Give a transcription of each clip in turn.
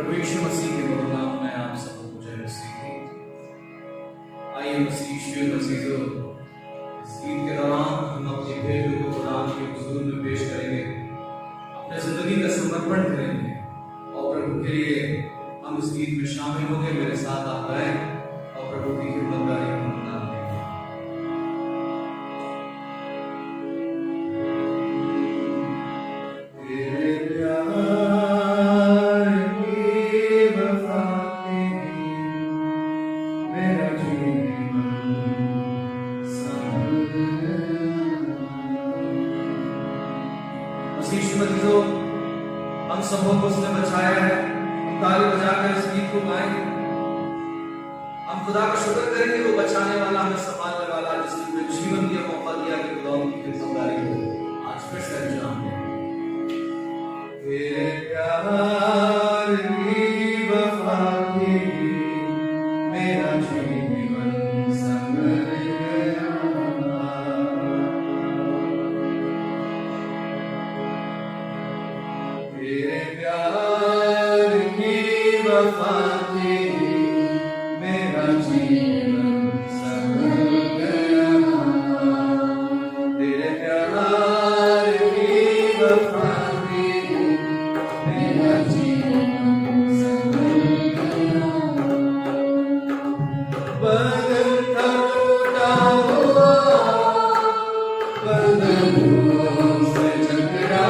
प्रभु यीशु मसीह के मधुर नाम में आप सबको जय मसीह। आइए मसीह को इस गीत के दौरान हम अपनी भेंट को खुदा के हुजूर में पेश करेंगे, अपने जिंदगी का समर्पण करेंगे और प्रभु के लिए हम इस गीत में शामिल होंगे। मेरे साथ आप गाएं और प्रभु की खिदमतगारी को नाम देंगे। हम सबों को उसने बचाया है। हम ताली बजाकर इस गीत को गाएंगे। हम खुदा का शुक्र करेंगे, वो बचाने वाला, हमें संभालने वाला, जिसने हमें जीवन दिया, मौका दिया कि खुदा की खिदमतगारी को आज फिर से अंजाम दें। तेरे प्यार की वफा की मेरा जीवन संवर गया। तेरे प्यार की वफा की मेरा जीवन संवर गया। तेरे प्यार की वफा की मेरा जीवन संवर गया। बदन का टूटा हुआ बदनों से टकरा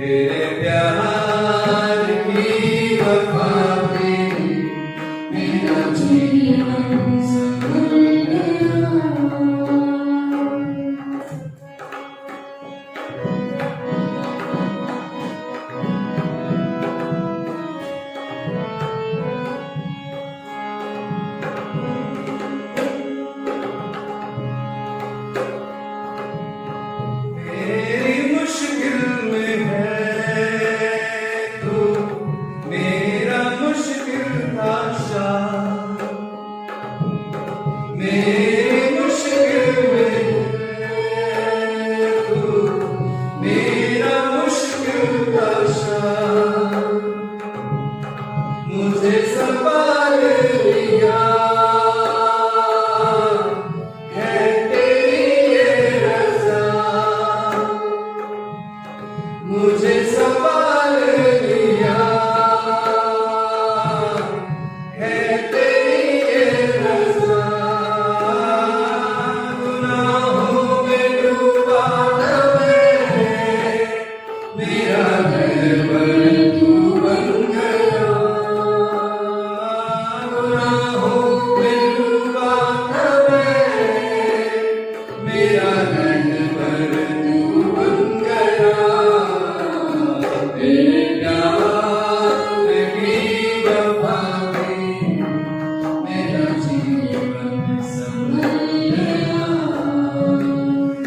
तेरे प्यार की वफा पे मेरा जीवन संभल गया। मेरी मुश्किल में है तू, मेरा मुश्किल आशा। मेरी मुश्किल में है तू, मेरा मुश्किल आशा। मुझे संभाल लिया है तेरी ये रज़ा। मुझे संभाल लिया है तेरी ये रज़ा। गुनाहों में डूबा मैं, मेरा रहबर तू बन गया। गुनाहों में डूबा मैं, मेरा रहबर तू बन गया। तेरे प्यार की वफा पे मेरा जीवन संभल गया।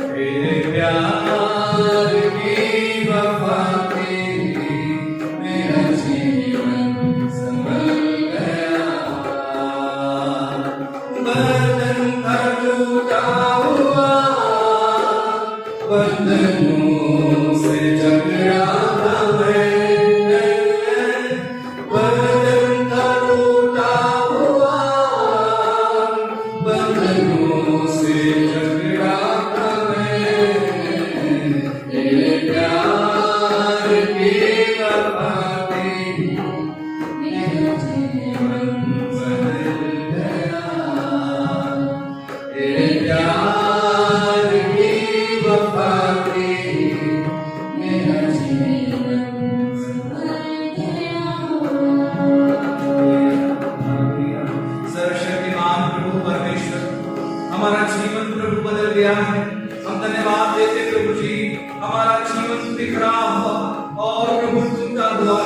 तेरे प्यार की वफा पे मेरा जीवन संभल गया। बदन का टूटा हुआ बंधनों से जकड़ा था मैं। बदन का टूटा हुआ बंधनों से जकड़ा था मैं। तेरे प्यार की वफा पे मेरा जीवन बदल गया। तेरे प्यार की वफा पे मेरा जीवन बदल गया। सर्वशक्तिमान प्रभु परमेश्वर, हमारा जीवन प्रभु बदल गया है। हम धन्यवाद देते प्रभु जी, हमारा जीवन बिखरा हुआ और प्रभु टूटा हुआ,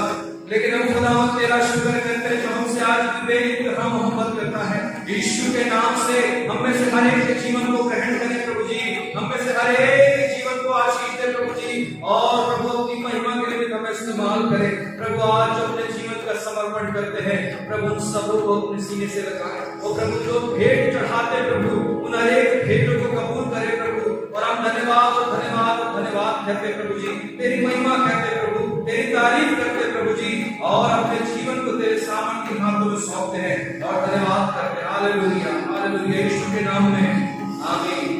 लेकिन हम खुदावंद तेरा शुक्र करते हैं जो हमसे आज भी बेइंतहा मोहब्बत करता है। यीशु के नाम से हम में से हर एक के जीवन को ग्रहण करें प्रभु जी, हम में से हर एक के जीवन को आशीष दे प्रभु जी, और प्रभु अपनी महिमा के लिए हमें इस्तेमाल करें। प्रभु आज जो अपने जीवन का समर्पण करते हैं प्रभु उन सबों को अपने सीने से लगाए। और प्रभु जो भेंट चढ़ाते प्रभु उन हर एक भेंटों को कबूल करे प्रभु, और हम धन्यवाद और धन्यवाद और धन्यवाद कहते प्रभु जी, तेरी महिमा कहते प्रभु, तेरी तारीफ करते प्रभु जी, और अपने जीवन को तेरे सामने के हाथों में सौंपते हैं और धन्यवाद करते हैं। हालेलुया हालेलुया, यीशु के नाम में आमीन।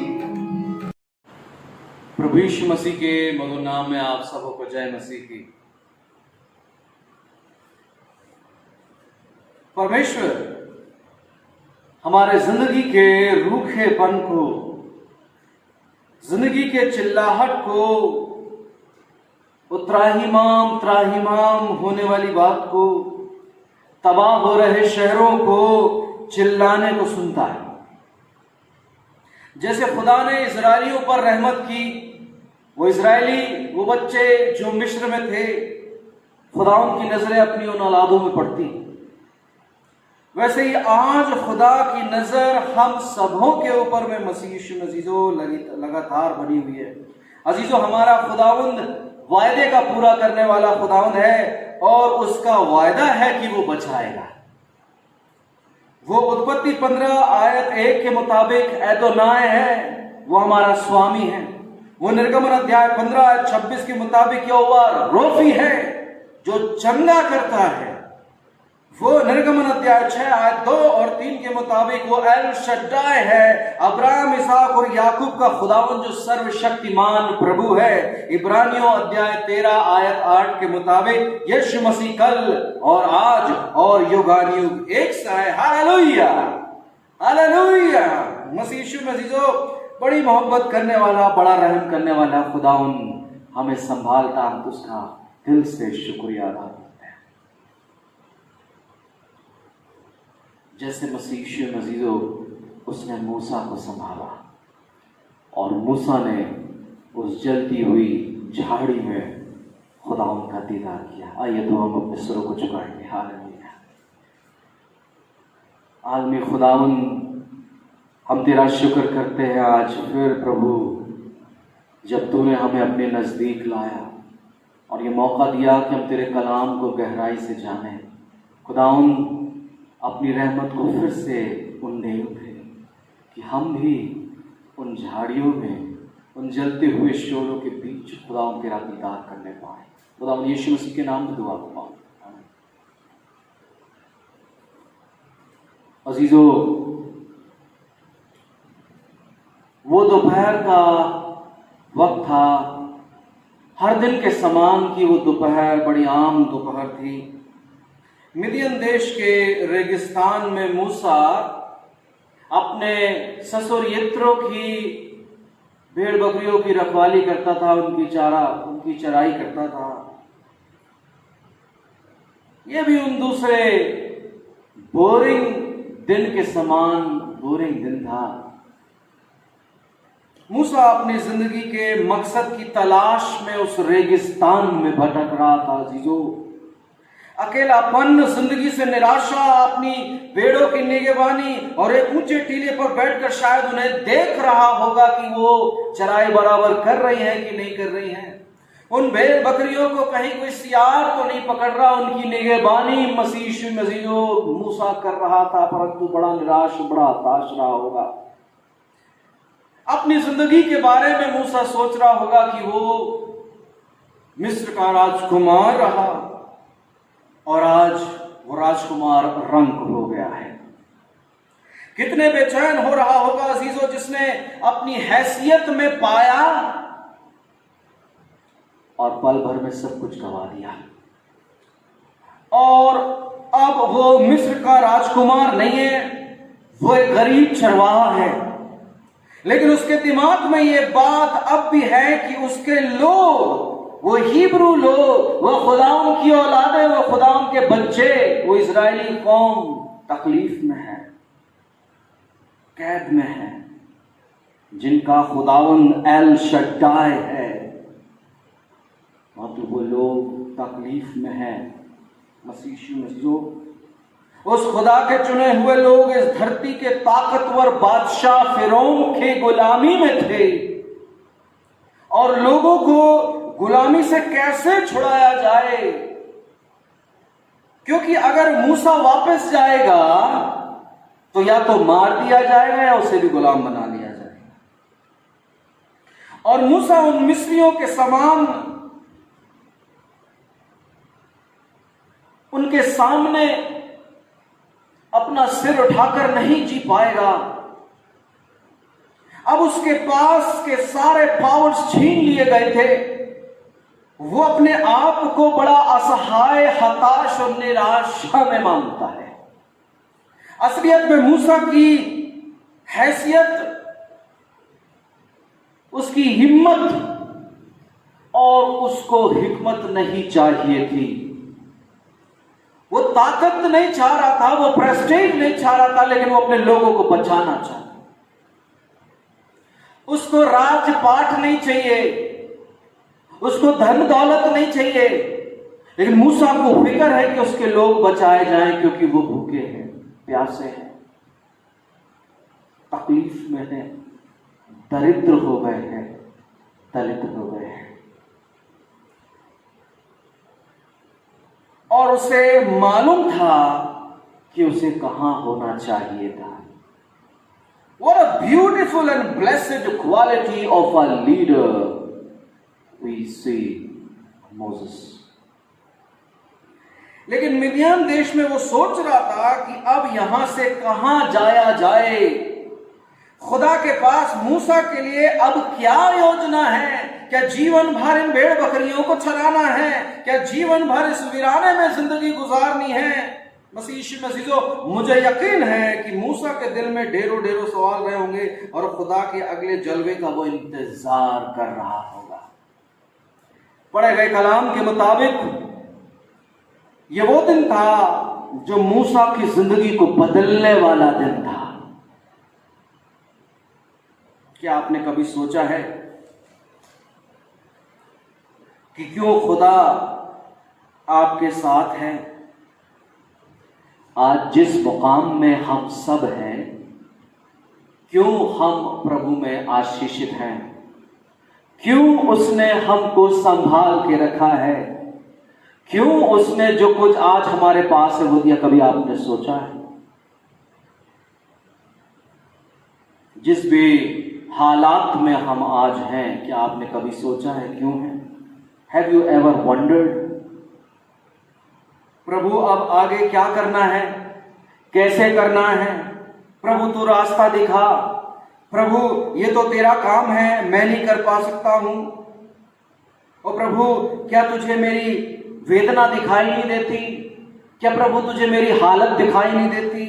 प्रभु यीशु मसीह के मधुर नाम में आप सबों को जय मसीह की। परमेश्वर हमारे जिंदगी के रूखेपन को, जिंदगी के चिल्लाहट को, वो त्राहिमाम होने वाली बात को, तबाह हो रहे शहरों को चिल्लाने को सुनता है। जैसे खुदा ने इजरायलियों पर रहमत की, वो इजरायली वो बच्चे जो मिस्र में थे, खुदा उनकी नजरें अपनी उन औलादों में पड़ती, वैसे ही आज खुदा की नजर हम सबों के ऊपर में मसीह यीशु में अजीजों लगातार बनी हुई है। अजीजों, हमारा खुदावंद वायदे का पूरा करने वाला खुदावंद है, और उसका वायदा है कि वो बचाएगा। वो उत्पत्ति 15 आयत 1 के मुताबिक एदोनाय है, वो हमारा स्वामी है। वो निर्गमन अध्याय 15 आयत 26 के मुताबिक यहोवा रोफी है जो चंगा करता है। वो निर्गमन अध्याय 6 आयत 2 और 3 के मुताबिक वो एल शड्डाई है, अब्राहम, इसहाक और याकूब का खुदावंद जो सर्वशक्तिमान प्रभु है। इब्रानियों अध्याय 13 आयत 8 के मुताबिक यीशु मसीह कल और आज और युगानुयुग एक सा है। Hallelujah hallelujah. मसीह यीशु मसीह बड़ी मोहब्बत करने वाला, बड़ा रहम करने वाला खुदावंद हमें संभालता, हम उसका दिल से शुक्रिया अदा करते हैं। जैसे मसीह यीशु अज़ीज़ों उसने मूसा को संभाला और मूसा ने उस जलती हुई झाड़ी में खुदावंद का दीदार किया। आइए तो हम अपने सिरों को झुकाएंगे। हालेलुया। आलमी खुदावंद, हम तेरा शुक्र करते हैं आज फिर प्रभु, जब तूने हमें अपने नज़दीक लाया और ये मौका दिया कि हम तेरे कलाम को गहराई से जानें। खुदावंद, अपनी रहमत को फिर से उंडेल दे कि हम भी उन झाड़ियों में, उन जलते हुए शोलों के बीच खुदावंद तेरा दीदार करने पाए। खुदावंद यीशु मसीह के नाम में दुआ को पाऊँ। अजीजों, वो दोपहर का वक्त था, हर दिन के समान की वो दोपहर बड़ी आम दोपहर थी। मिदियन देश के रेगिस्तान में मूसा अपने ससुर यित्रो की भेड़ बकरियों की रखवाली करता था, उनकी चराई करता था। यह भी उन दूसरे बोरिंग दिन के समान बोरिंग दिन था। मूसा अपनी जिंदगी के मकसद की तलाश में उस रेगिस्तान में भटक रहा था। अजीजों, अकेलापन, जिंदगी से निराशा, अपनी भेड़ों की निगहबानी और एक ऊंचे टीले पर बैठकर शायद उन्हें देख रहा होगा कि वो चराई बराबर कर रही है कि नहीं कर रही है। उन भेड़ बकरियों को कहीं कोई सियार तो नहीं पकड़ रहा, उनकी निगहबानी मसीह मूसा कर रहा था, परंतु बड़ा निराश, बड़ा हताश रहा होगा। अपनी जिंदगी के बारे में मूसा सोच रहा होगा कि वो मिस्र का राजकुमार रहा और आज वो राजकुमार रंग हो गया है। कितने बेचैन हो रहा होगा अजीजों, जिसने अपनी हैसियत में पाया और पल भर में सब कुछ गंवा दिया, और अब वो मिस्र का राजकुमार नहीं है, वो एक गरीब चरवाहा है। लेकिन उसके दिमाग में ये बात अब भी है कि उसके लोग, वो हिब्रू लोग, वो खुदाम की औलादे, वो खुदाम के बच्चे, वो इजरायली कौम तकलीफ में है, कैद में है, जिनका खुदावंद एल शड्डाई है, तो वो लोग तकलीफ में है। मसीह उस खुदा के चुने हुए लोग इस धरती के ताकतवर बादशाह फिरौन के गुलामी में थे, और लोगों को गुलामी से कैसे छुड़ाया जाए, क्योंकि अगर मूसा वापस जाएगा तो या तो मार दिया जाएगा या उसे भी गुलाम बना लिया जाएगा। और मूसा उन मिस्रियों के समान उनके सामने अपना सिर उठाकर नहीं जी पाएगा। अब उसके पास के सारे पावर्स छीन लिए गए थे। वो अपने आप को बड़ा असहाय, हताश और निराशा में मानता है। असलियत में मूसा की हैसियत, उसकी हिम्मत और उसको हिकमत नहीं चाहिए थी। वो ताकत नहीं चाह रहा था, वो प्रेस्टीज नहीं चाह रहा था, लेकिन वो अपने लोगों को बचाना चाहता। उसको राजपाट नहीं चाहिए, उसको धन दौलत नहीं चाहिए, लेकिन मूसा को फिक्र है कि उसके लोग बचाए जाएं, क्योंकि वो भूखे हैं, प्यासे हैं, तकलीफ में हैं, दरिद्र हो गए हैं, दलित हो गए हैं। और उसे मालूम था कि उसे कहां होना चाहिए था। What a beautiful and blessed quality of a leader we see Moses. लेकिन मिदियान देश में वो सोच रहा था कि अब यहां से कहां जाया जाए। खुदा के पास मूसा के लिए अब क्या योजना है? क्या जीवन भर इन भेड़ बकरियों को चराना है? क्या जीवन भर इस वीराने में जिंदगी गुजारनी है? मसीह मुझे यकीन है कि मूसा के दिल में ढेरों ढेरों सवाल रहे होंगे और खुदा के अगले जलवे का वो इंतजार कर रहा होगा। पढ़े गए कलाम के मुताबिक ये वो दिन था जो मूसा की जिंदगी को बदलने वाला दिन था। क्या आपने कभी सोचा है कि क्यों खुदा आपके साथ है? आज जिस मुकाम में हम सब हैं, क्यों हम प्रभु में आशीषित हैं? क्यों उसने हमको संभाल के रखा है? क्यों उसने जो कुछ आज हमारे पास है वो दिया? कभी आपने सोचा है? जिस भी हालात में हम आज हैं, क्या आपने कभी सोचा है क्यों है? Have you ever wondered? प्रभु अब आगे क्या करना है, कैसे करना है? प्रभु तू रास्ता दिखा। प्रभु ये तो तेरा काम है, मैं नहीं कर पा सकता हूं। और प्रभु क्या तुझे मेरी वेदना दिखाई नहीं देती? क्या प्रभु तुझे मेरी हालत दिखाई नहीं देती?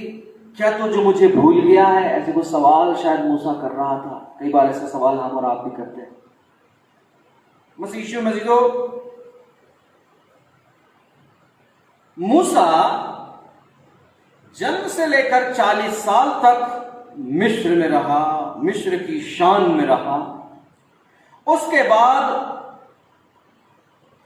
क्या तू जो मुझे भूल गया है? ऐसे कुछ सवाल शायद मूसा कर रहा था। कई बार ऐसा सवाल हम और आप भी करते हैं। मसीहियों, मूसा जन्म से लेकर 40 साल तक मिस्र में रहा, मिस्र की शान में रहा। उसके बाद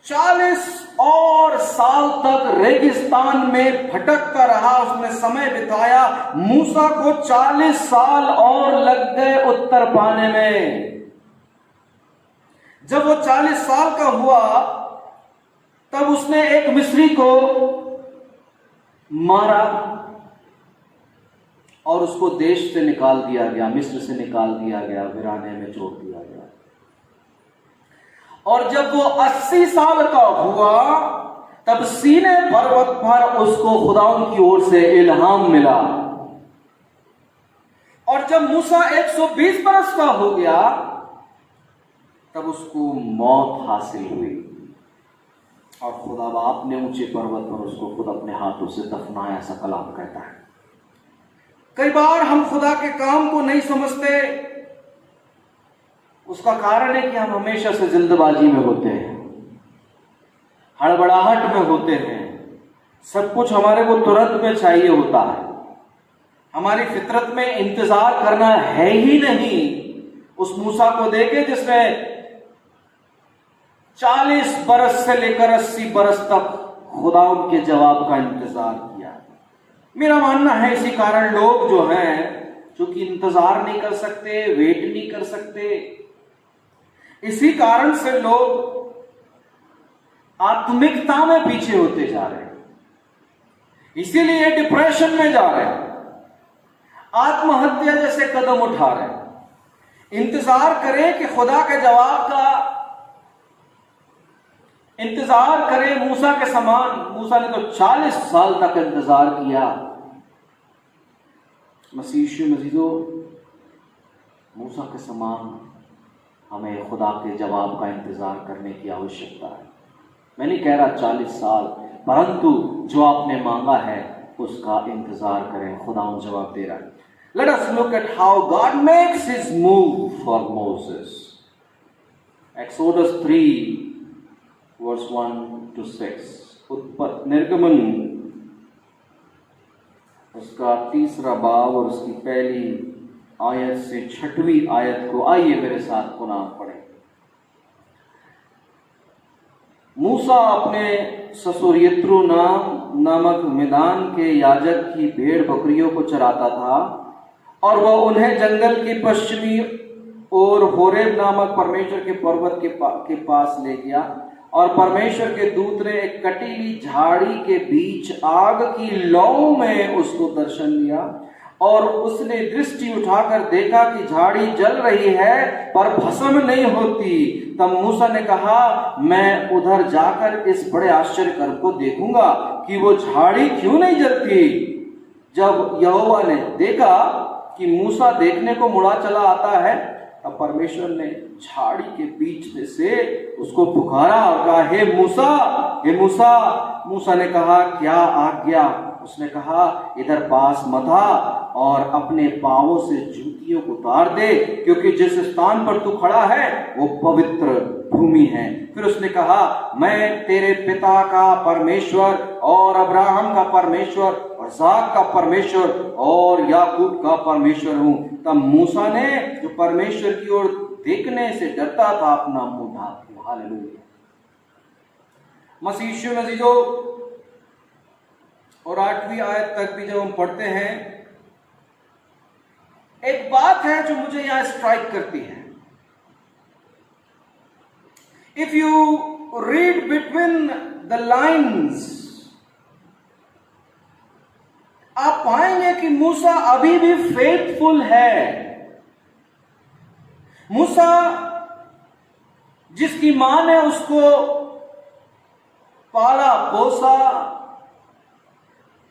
40 और साल तक रेगिस्तान में भटकता रहा, उसने समय बिताया। मूसा को 40 साल और लग गए उत्तर पाने में। जब वो 40 साल का हुआ तब उसने एक मिस्री को मारा और उसको देश से निकाल दिया गया, मिस्र से निकाल दिया गया, वीराने में छोड़ दिया गया। और जब वो 80 साल का हुआ तब सीने पर्वत पर उसको खुदाउन की ओर से इल्हाम मिला। और जब मूसा 120 बरस का हो गया तब उसको मौत हासिल हुई और खुदा बाप ने ऊंचे पर्वत पर उसको खुद अपने हाथों से दफनाया, ऐसा कलाम कहता है। कई बार हम खुदा के काम को नहीं समझते। उसका कारण है कि हम हमेशा से जल्दबाजी में होते हैं, हड़बड़ाहट में होते हैं। सब कुछ हमारे को तुरंत में चाहिए होता है। हमारी फितरत में इंतजार करना है ही नहीं। उस मूसा को देखे जिसने 40 बरस से लेकर 80 बरस तक खुदा उनके जवाब का इंतजार किया। मेरा मानना है इसी कारण लोग जो हैं, जो कि इंतजार नहीं कर सकते, वेट नहीं कर सकते, इसी कारण से लोग आत्मिकता में पीछे होते जा रहे हैं, इसीलिए डिप्रेशन में जा रहे हैं, आत्महत्या जैसे कदम उठा रहे हैं। इंतजार करें कि खुदा के जवाब का इंतजार करें मूसा के समान। मूसा ने तो 40 साल तक इंतजार किया। मसीहियों, मूसा के समान हमें खुदा के जवाब का इंतजार करने की आवश्यकता है। मैं नहीं कह रहा 40 साल, परंतु जो आपने मांगा है उसका इंतजार करें, खुदा उन जवाब दे रहा है। Let us look at how God makes his move for Moses. Exodus 3 verse 1 to 6. निर्गमन उसका 3रा बाब और उसकी पहली आयत से 6वीं आयत को आइए मेरे साथ पुनः पढ़ें। मूसा अपने ससुर यत्रो नामक मिदान के याजक की भेड़ बकरियों को चराता था और वह उन्हें जंगल की पश्चिमी ओर होरेब नामक परमेश्वर के पर्वत के पास ले गया। और परमेश्वर के दूत ने एक कटीली झाड़ी के बीच आग की लौ में उसको दर्शन दिया और उसने दृष्टि उठाकर देखा कि झाड़ी जल रही है पर भस्म नहीं होती। तब मूसा ने कहा, मैं उधर जाकर इस बड़े आश्चर्य कर्म को देखूंगा कि वो झाड़ी क्यों नहीं जलती। जब यहोवा ने देखा कि मूसा देखने को मुड़ा चला आता है तब परमेश्वर ने झाड़ी के बीच में से उसको पुकारा और कहा, हे मूसा, हे मूसा। मूसा ने कहा, क्या आज्ञा? उसने कहा, इधर पास मत आ और अपने पांवों से जूतियों को उतार दे, क्योंकि जिस स्थान पर तू खड़ा है वो पवित्र भूमि है। फिर उसने कहा, मैं तेरे पिता का परमेश्वर और अब्राहम का परमेश्वर और इसहाक का परमेश्वर और याकूब का परमेश्वर हूं। तब मूसा ने, जो परमेश्वर की ओर देखने से डरता था, अपना मुंह ढांक लिया। हालेलुया। मसीह यीशु में अजीजों, और 8वीं आयत तक भी जब हम पढ़ते हैं, एक बात है जो मुझे यहां स्ट्राइक करती है। If you read between the lines, आप पाएंगे कि मूसा अभी भी फेथफुल है। मूसा, जिसकी मां ने उसको पाला पोसा,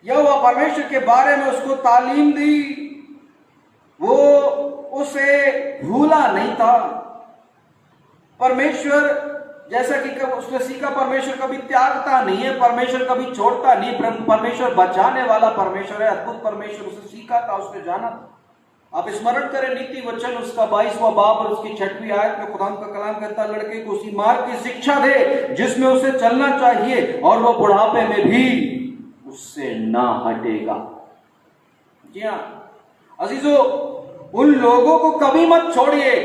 यहोवा परमेश्वर के बारे में उसको तालीम दी, वो उसे भूला नहीं था। परमेश्वर, जैसा कि उसने सीखा, परमेश्वर कभी त्यागता नहीं है, परमेश्वर कभी छोड़ता नहीं, परमेश्वर बचाने वाला परमेश्वर है, अद्भुत परमेश्वर। उसे सीखा था, उसने जाना था। आप स्मरण करें नीति वचन उसका 22वां बाब और उसकी 6वीं आयत में खुदा का कलाम कहता है, लड़के को उसी मार्ग की शिक्षा दे जिसमें उसे चलना चाहिए, और वो बुढ़ापे में भी उससे ना हटेगा। जी हां अजीजों, उन लोगों को कभी मत छोड़िए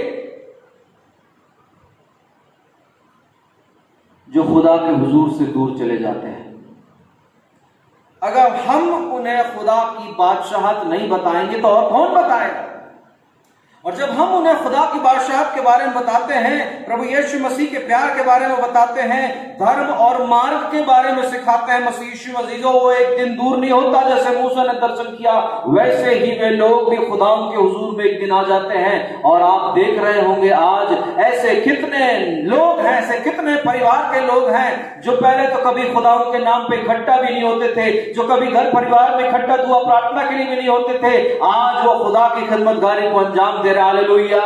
जो खुदा के हुजूर से दूर चले जाते हैं। अगर हम उन्हें खुदा की बादशाहत नहीं बताएंगे तो और कौन बताएगा? और जब हम उन्हें खुदा की बादशाहत के बारे में बताते हैं, प्रभु यीशु मसीह के प्यार के बारे में बताते हैं, धर्म और मार्ग के बारे में सिखाते हैं, मसीह यीशु अजीजों, वो एक दिन दूर नहीं होता। जैसे मूसा ने दर्शन किया, वैसे ही वे लोग भी खुदा के हुजूर में एक दिन आ जाते हैं। और आप देख रहे होंगे आज ऐसे कितने लोग हैं, ऐसे कितने परिवार के लोग हैं जो पहले तो कभी खुदा के नाम पे इकट्ठा भी नहीं होते थे, जो कभी घर परिवार में इकट्ठा दुआ प्रार्थना के लिए भी नहीं होते थे। आज वो खुदा की खिदमतगारी को अंजाम दे रहे। हालेलुया।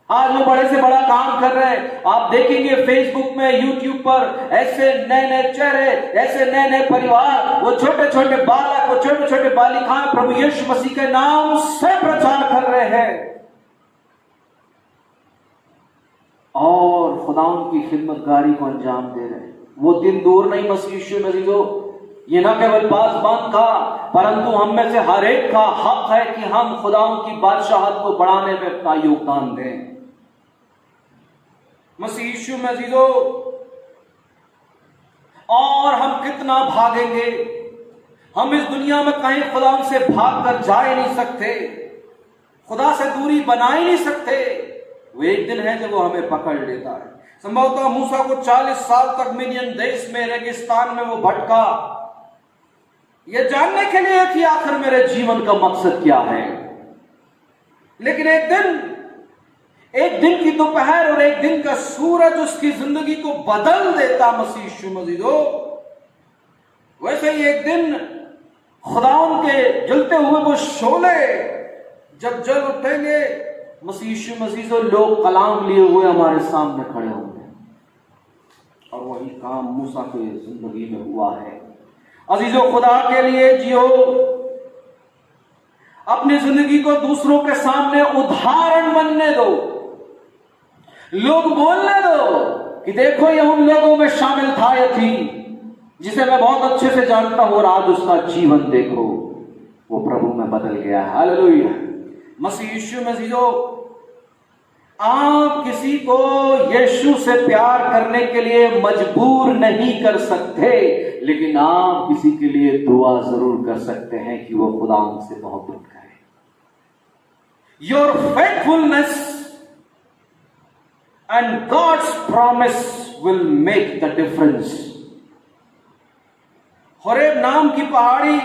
आज वो बड़े से बड़ा काम कर रहे हैं। आप देखेंगे फेसबुक में, यूट्यूब पर, ऐसे नए नए चेहरे, ऐसे नए नए परिवार, वो छोटे छोटे बालक, वो छोटे छोटे बालिकाएं प्रभु यीशु मसीह के नाम से प्रचार कर रहे हैं और खुदा की खिदमतगारी को अंजाम दे रहे हैं। वो दिन दूर नहीं मसीह यीशु में जो ये न केवल पासबान का, परंतु हम में से हर एक का हक है कि हम खुदाओं की बादशाहत को बढ़ाने में अपना योगदान दें। मसीह यीशु में अजीजों, और हम कितना भागेंगे, हम इस दुनिया में कहीं खुदा से भाग कर जा ही नहीं सकते, खुदा से दूरी बना ही नहीं सकते। वो एक दिन है जब वो हमें पकड़ लेता है। संभवतः मूसा को 40 साल तक मिडियन देश में, रेगिस्तान में वो भटका, ये जानने के लिए कि आखिर मेरे जीवन का मकसद क्या है। लेकिन एक दिन की दोपहर और एक दिन का सूरज उसकी जिंदगी को बदल देता मसीह यीशु मसीह। वैसे ही एक दिन खुदाउन के जलते हुए वो शोले जब जल उठेंगे, मसीह यीशु मसीह जो लोग कलाम लिए हुए हमारे सामने खड़े होंगे। और वही काम मूसा की जिंदगी में हुआ है। अजीजों, खुदा के लिए जियो, अपनी जिंदगी को दूसरों के सामने उदाहरण बनने दो, लोग बोलने दो कि देखो ये उन लोगों में शामिल था, ये थी, जिसे मैं बहुत अच्छे से जानता हूं, और आज उसका जीवन देखो, वो प्रभु में बदल गया है। हालेलुया। मसीह यीशु में जीजो, आप किसी को यीशु से प्यार करने के लिए मजबूर नहीं कर सकते, लेकिन आप किसी के लिए दुआ जरूर कर सकते हैं कि वो खुदा उनसे मोहब्बत करे। Your faithfulness and God's promise will make the difference. Horeb नाम की पहाड़ी,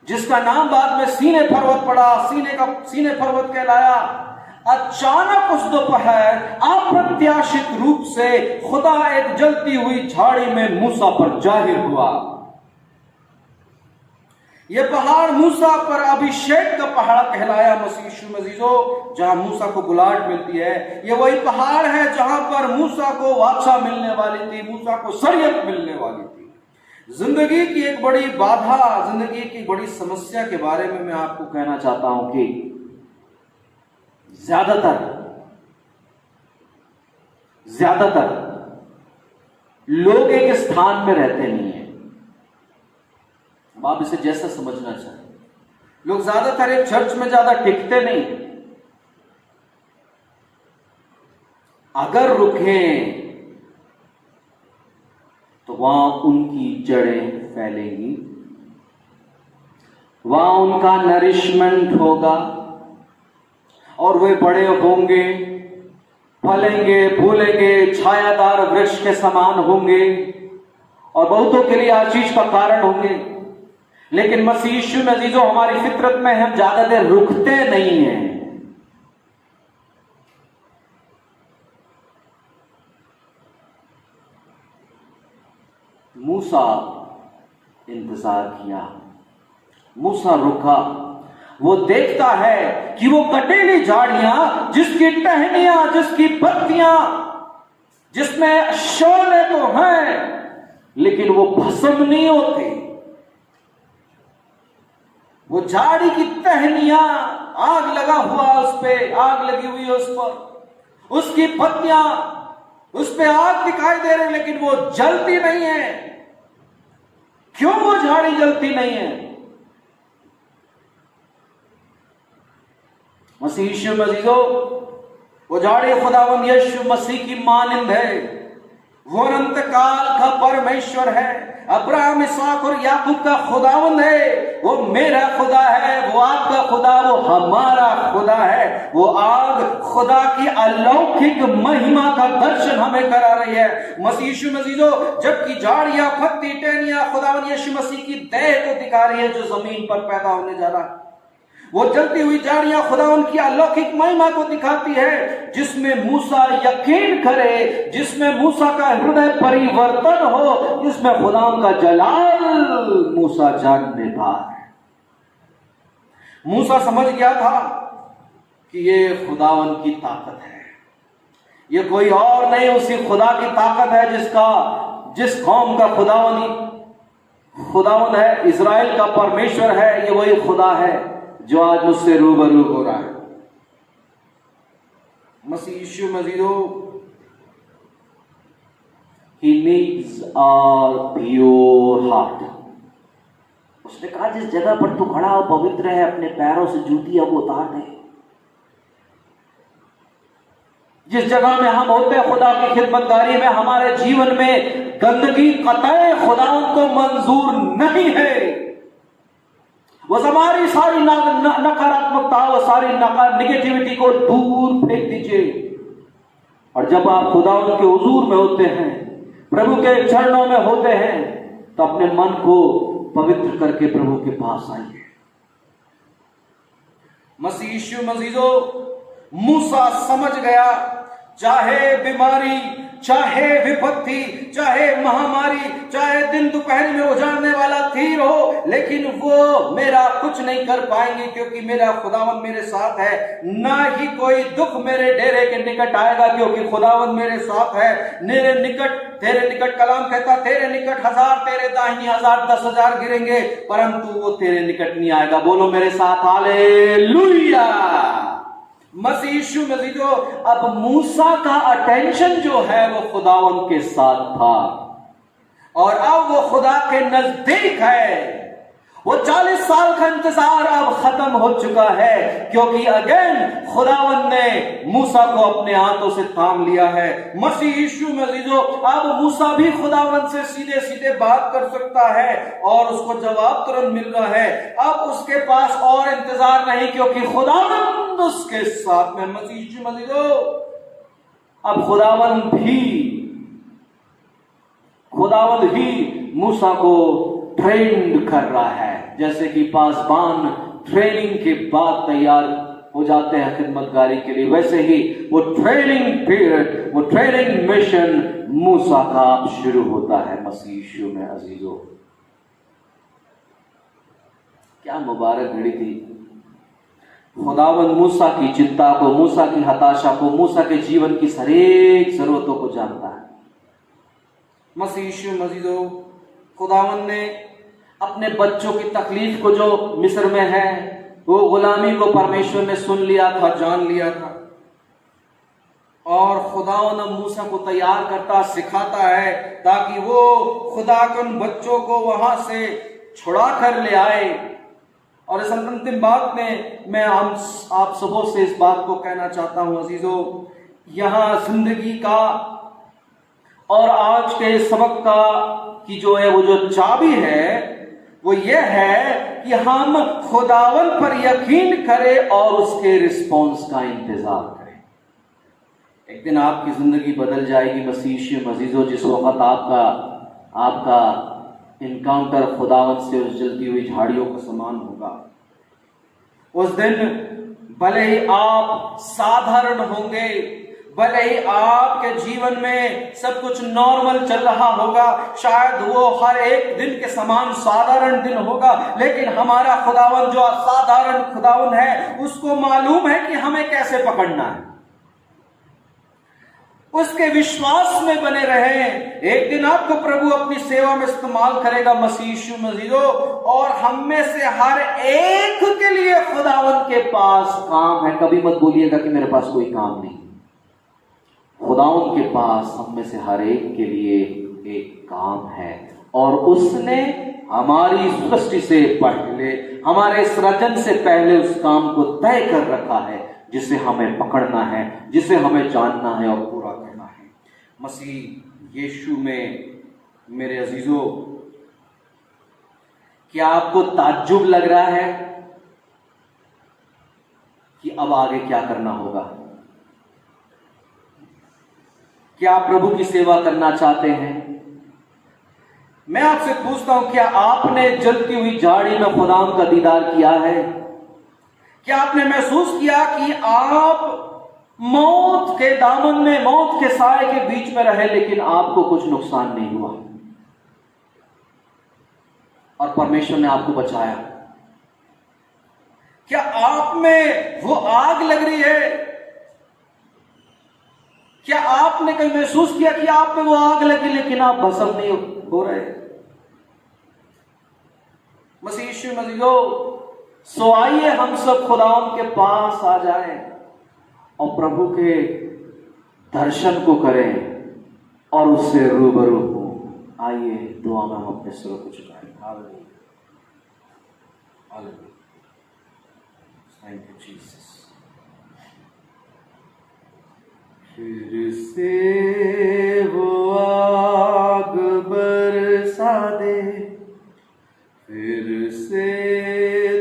जिसका नाम बाद में सीने पर्वत पड़ा, सीने पर्वत कहलाया, अचानक उस दोपहर अप्रत्याशित रूप से खुदा एक जलती हुई झाड़ी में मूसा पर जाहिर हुआ। यह पहाड़ मूसा पर अभिषेक का पहाड़ कहलाया मसीह यीशु मसीह, जहां मूसा को गुलाट मिलती है। यह वही पहाड़ है जहां पर मूसा को वाचा मिलने वाली थी, मूसा को शरीयत मिलने वाली थी। जिंदगी की एक बड़ी बाधा, जिंदगी की बड़ी समस्या के बारे में मैं आपको कहना चाहता हूं कि ज्यादातर लोग एक स्थान में रहते नहीं है। अब आप इसे जैसा समझना चाहें, लोग ज्यादातर एक चर्च में ज्यादा टिकते नहीं। अगर रुकें तो वहां उनकी जड़ें फैलेंगी, वहां उनका नरिशमेंट होगा और वे बड़े होंगे, फलेंगे, फूलेंगे, छायादार वृक्ष के समान होंगे और बहुतों के लिए आशीष का कारण होंगे। लेकिन मसीह यीशु में अजीजों, हमारी फितरत में हम ज्यादा देर रुकते नहीं हैं। मूसा इंतजार किया, मूसा रुका। वो देखता है कि वो कटेली झाड़ियां, जिसकी टहनियां, जिसकी पत्तियां, जिसमें शोले तो हैं लेकिन वो भस्म नहीं होती। वो झाड़ी की टहनियां, आग लगा हुआ उस पे, आग लगी हुई है उस पर, उसकी पत्तियां, उस पे आग दिखाई दे रही लेकिन वो जलती नहीं है। क्यों वो झाड़ी जलती नहीं है? मसीह यीशु मसीह, वो झाड़ी खुदावंद यीशु मसीह की मानिंद है। वो अनंत काल का परमेश्वर है, अब्राहम, इसहाक और याकूब का खुदावंद है। वो मेरा खुदा है, वो आपका खुदा, वो हमारा खुदा है। वो आग खुदा की अलौकिक महिमा का दर्शन हमें करा रही है। मसीह यीशु मसीह, जबकि झाड़ियां, पत्ती, टहनियां खुदावंद यीशु मसीह की देह को दिखा रही है जो जमीन पर पैदा होने जा रहा है। वो जलती हुई झाड़ियां खुदावंद की अलौकिक महिमा को दिखाती है, जिसमें मूसा यकीन करे, जिसमें मूसा का हृदय परिवर्तन हो, जिसमें खुदावंद का जलाल मूसा जानने पाए। मूसा समझ गया था कि ये खुदावंद की ताकत है, ये कोई और नहीं, उसी खुदा की ताकत है जिस कौम का खुदावंद है, इजराइल का परमेश्वर है। ये वही खुदा है जो आज मुझसे रूबरू हो रहा है। मसीह यीशु मसीह, he needs our pure heart। उसने कहा जिस जगह पर तू खड़ा हो पवित्र है, अपने पैरों से जूती अब उतार दे। जिस जगह में हम होते हैं खुदा की खिदमतगारी में, हमारे जीवन में गंदगी कतई खुदावंद को मंजूर नहीं है। वो हमारी सारी नकारात्मकता, वो सारी निगेटिविटी को दूर फेंक दीजिए। और जब आप खुदावंद के हुजूर में होते हैं, प्रभु के चरणों में होते हैं, तो अपने मन को पवित्र करके प्रभु के पास आइए। मसीह यीशु मसीह, मूसा समझ गया, चाहे बीमारी, चाहे विपत्ति, चाहे महामारी, चाहे दिन दोपहर में उजाड़ने वाला तीर हो, लेकिन वो मेरा कुछ नहीं कर पाएंगे, क्योंकि मेरा खुदावंद मेरे साथ है। ना ही कोई दुख मेरे डेरे के निकट आएगा, क्योंकि खुदावंद मेरे साथ है। तेरे निकट कलाम कहता, तेरे निकट 1000, तेरे दाहिनी 1000, 10,000 गिरेंगे, परंतु वो तेरे निकट नहीं आएगा। बोलो मेरे साथ हालेलुया। मसीह यीशु मसीह, अब मूसा का अटेंशन जो है वो खुदावंद के साथ था और अब वो खुदा के नजदीक है। वो 40 साल का इंतजार अब खत्म हो चुका है, क्योंकि अगेन खुदावंद ने मूसा को अपने हाथों से थाम लिया है। मसीह यीशु मसीह, अब मूसा भी खुदावंद से सीधे सीधे बात कर सकता है और उसको जवाब तुरंत मिल रहा है। अब उसके पास और इंतजार नहीं, क्योंकि खुदावंद उसके साथ में। मसीह यीशु मसीह, अब खुदावंद ही मूसा को ट्रेंड कर रहा है, जैसे कि पासबान ट्रेनिंग के बाद तैयार हो जाते हैं खिदमतगारी के लिए, वैसे ही वो ट्रेनिंग पीरियड, वो ट्रेनिंग मिशन मूसा का शुरू होता है। मसीह यीशु में अजीजों, क्या मुबारक घड़ी थी। खुदावंद मूसा की चिंता को, मूसा की हताशा को, मूसा के जीवन की हरेक जरूरतों को जानता है। मसीह यीशु मसीह, खुदावन ने अपने बच्चों की तकलीफ को, जो मिस्र में है, वो गुलामी को परमेश्वर ने सुन लिया था, जान लिया था। और खुदावन मूसा को तैयार करता, सिखाता है ताकि वो खुदा के उन बच्चों को वहां से छुड़ा कर ले आए। और इस अंतिम बात में मैं आप सबों से इस बात को कहना चाहता हूं अजीजों, यहां जिंदगी का और आज के सबक का की जो है वो जो चाबी है वो ये है कि हम खुदावन पर यकीन करें और उसके रिस्पॉन्स का इंतजार करें। एक दिन आपकी जिंदगी बदल जाएगी मसीह अजीजों, जिस वक्त आपका इनकाउंटर खुदावन से उस जलती हुई झाड़ियों का समान होगा। उस दिन भले ही आप साधारण होंगे, भले ही आपके जीवन में सब कुछ नॉर्मल चल रहा होगा, शायद वो हर एक दिन के समान साधारण दिन होगा, लेकिन हमारा खुदावन जो असाधारण खुदावन है, उसको मालूम है कि हमें कैसे पकड़ना है। उसके विश्वास में बने रहें। एक दिन आपको प्रभु अपनी सेवा में इस्तेमाल करेगा मसीह मसीहो, और हम में से हर एक के लिए खुदावन के पास काम है। कभी मत बोलिएगा कि मेरे पास कोई काम नहीं। खुदावन के पास हम में से हर एक के लिए एक काम है, और उसने हमारी सृष्टि से पहले, हमारे सृजन से पहले उस काम को तय कर रखा है, जिसे हमें पकड़ना है, जिसे हमें जानना है और पूरा करना है। मसीह यीशु में मेरे अजीजों, क्या आपको ताज्जुब लग रहा है कि अब आगे क्या करना होगा? क्या आप प्रभु की सेवा करना चाहते हैं? मैं आपसे पूछता हूं, क्या आपने जलती हुई झाड़ी में खुदावन का दीदार किया है? क्या आपने महसूस किया कि आप मौत के दामन में, मौत के साए के बीच में रहे, लेकिन आपको कुछ नुकसान नहीं हुआ और परमेश्वर ने आपको बचाया? क्या आप में वो आग लग रही है? क्या आपने कहीं महसूस किया कि आप में वो आग लगी लेकिन आप भस्म नहीं हो रहे? मसीह मसीहो, सो आइए हम सब खुदावन के पास आ जाएं और प्रभु के दर्शन को करें और उससे रूबरू हो। आइए दुआ में हम अपने सिरों को झुकाएं। Hallelujah, hallelujah, thank you Jesus. फिर से वो आग बरसा दे, फिर से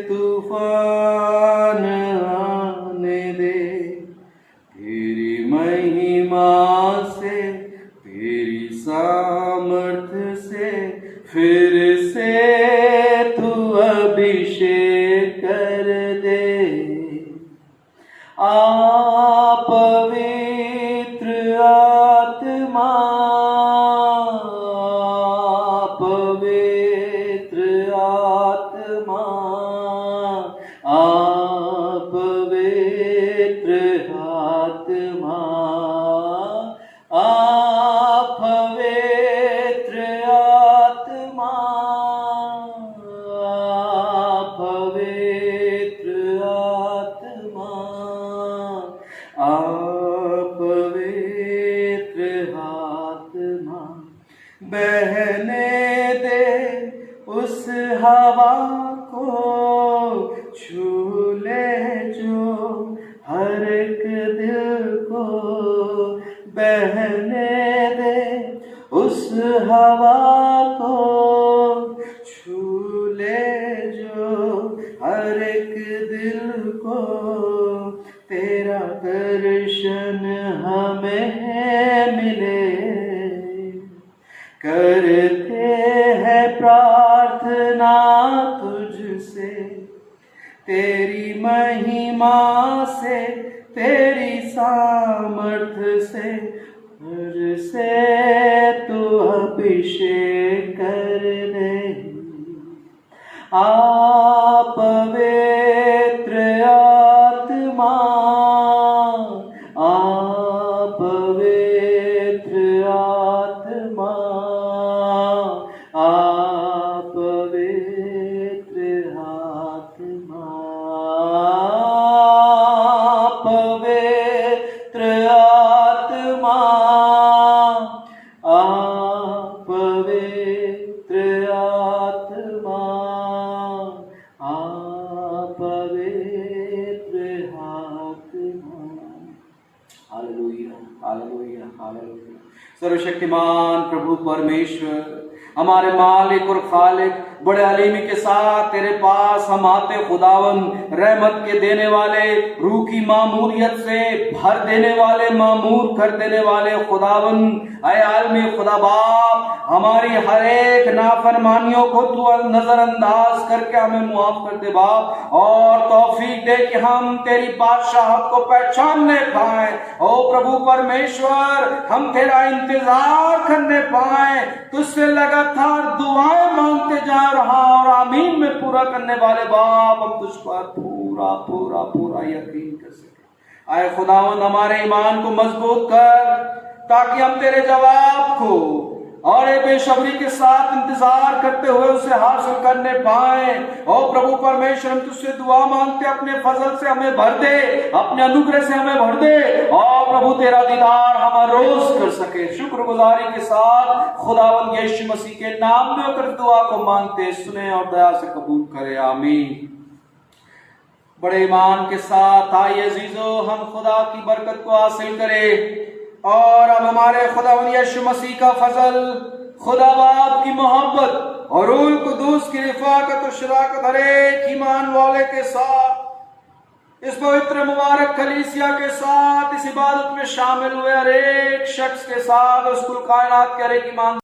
तूफान आने दे, तेरी महिमा से, तेरी सामर्थ से, फिर से तू अभिषेक कर दे। पवित्र आत्मा, पवित्र आत्मा, पवित्र आत्मा, पवित्र आत्मा, पवित्र आत्मा, पवित्र आत्मा, बहने दे उस हवा को, छू ले जो हर एक दिल को, बहने दे उस हवा को, छू ले जो हर एक दिल को, तेरा दर्शन हमें मिले। करते हैं प्रार्थना तुझसे, तेरी महिमा से, तेरी सामर्थ से, फिर से तू अभिषेक कर दे। पवित्र आत्मा, पवित्र आत्मा, पवित्र आत्मा, आ पवित्र आत्मा। Hallelujah, hallelujah, hallelujah. सर्वशक्तिमान प्रभु परमेश्वर, हमारे मालिक और खालिक, बड़े अलीमी के साथ तेरे पास हम आते खुदावन, रहमत के देने वाले, रूह की मामूरियत से भर देने वाले, मामूर कर देने वाले खुदावन। ऐ आलमी खुदा बाप, हमारी हर एक नाफरमानियों को तू नजरअंदाज करके हमें मुआफ कर दे बाप, और तौफीक दे कि हम तेरी बादशाहत को पहचानने पाए। ओ प्रभु परमेश्वर, हम तेरा इंतजार करने पाए, तुझसे लगातार दुआएं मांगते जा रहा और आमीन में पूरा करने वाले बाप, हम तुझ पर पूरा पूरा पूरा यकीन कर सके। आए खुदावन, हमारे ईमान को मजबूत कर, ताकि हम तेरे जवाब को और बेसब्री के साथ इंतजार करते हुए उसे हासिल करने पाए। ओ प्रभु परमेश्वर, हम तुझसे दुआ मांगते, अपने फजल से हमें भर दे, अपने अनुग्रह से हमें भर दे, और प्रभु तेरा दीदार हम रोज कर सके। शुक्रगुजारी के साथ खुदावन यीशु मसीह के नाम में होकर दुआ को मांगते, सुने और दया से कबूल करे, आमीन। बड़े ईमान के साथ आइए अजीजों, हम खुदा की बरकत को हासिल करें, और अब हमारे खुदावन यीशु मसीह का फजल, खुदा बाप की मोहब्बत और रूह कुदूस की रिफाकत और शराकत हर एक ईमान वाले के साथ, इस पवित्र मुबारक कलीसिया के साथ, इस इबादत में शामिल हुए हर एक शख्स के साथ, उस कुल कायनात के हर एक ईमान